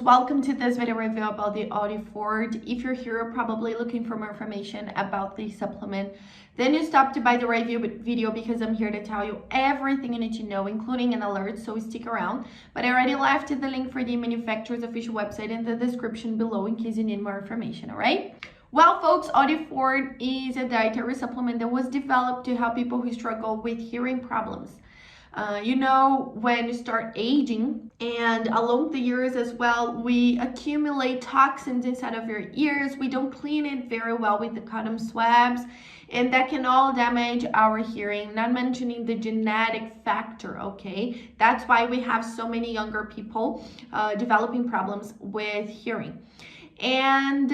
Welcome to this video review about the Audifort. If you're here probably looking for more information about the supplement, then you stopped to buy the review video because I'm here to tell you everything you need to know, including an alert, so stick around. But I already left the link for the manufacturer's official website in the description below in case you need more information, all right? Well, folks, Audifort is a dietary supplement that was developed to help people who struggle with hearing problems. When you start aging and along the years as well, we accumulate toxins inside of your ears. We don't clean it very well with the cotton swabs, and that can all damage our hearing, not mentioning the genetic factor, okay? That's why we have so many younger people developing problems with hearing. And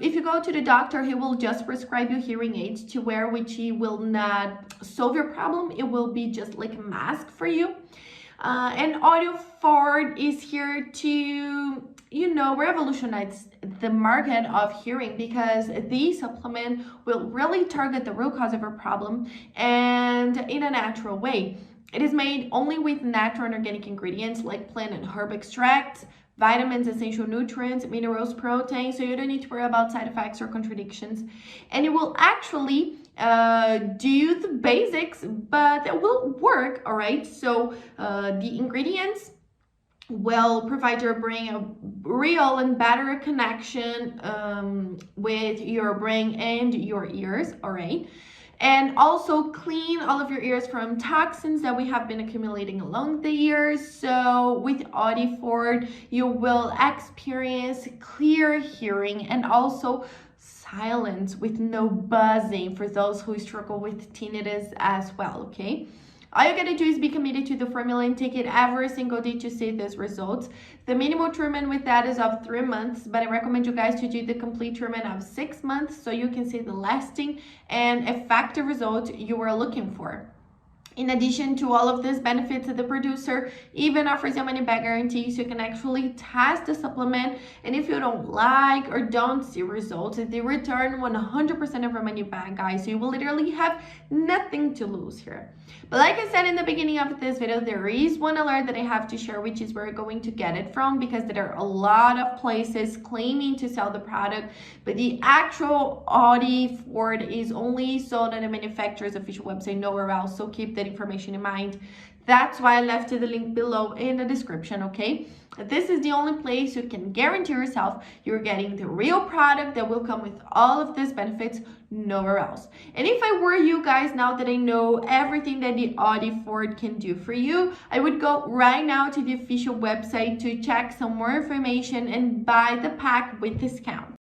if you go to the doctor, he will just prescribe you hearing aids to wear, which he will not solve your problem. It will be just like a mask for you. And Audifort is here to, revolutionize the market of hearing, because the supplement will really target the root cause of your problem and in a natural way. It is made only with natural and organic ingredients like plant and herb extracts, vitamins, essential nutrients, minerals, protein, so you don't need to worry about side effects or contradictions. And it will actually do the basics, but it will work, all right? So the ingredients will provide your brain a real and better connection with your brain and your ears, all right? And also clean all of your ears from toxins that we have been accumulating along the years. So with Audifort, you will experience clear hearing and also silence with no buzzing for those who struggle with tinnitus as well, okay? All you gotta do is be committed to the formula and take it every single day to see these results. The minimal treatment with that is of 3 months, but I recommend you guys to do the complete treatment of 6 months so you can see the lasting and effective results you are looking for. In addition to all of these benefits, the producer even offers you a money-back guarantee, so you can actually test the supplement, and if you don't like or don't see results, they return 100% of your money back, guys. So you will literally have nothing to lose here. But like I said in the beginning of this video, there is one alert that I have to share, which is where you're going to get it from, because there are a lot of places claiming to sell the product, but the actual Audifort is only sold on the manufacturer's official website, nowhere else. So keep that information in mind. That's why I left the link below in the description, okay? This is the only place you can guarantee yourself you're getting the real product that will come with all of these benefits, nowhere else. And if I were you guys, now that I know everything that the Audifort can do for you, I would go right now to the official website to check some more information and buy the pack with discount.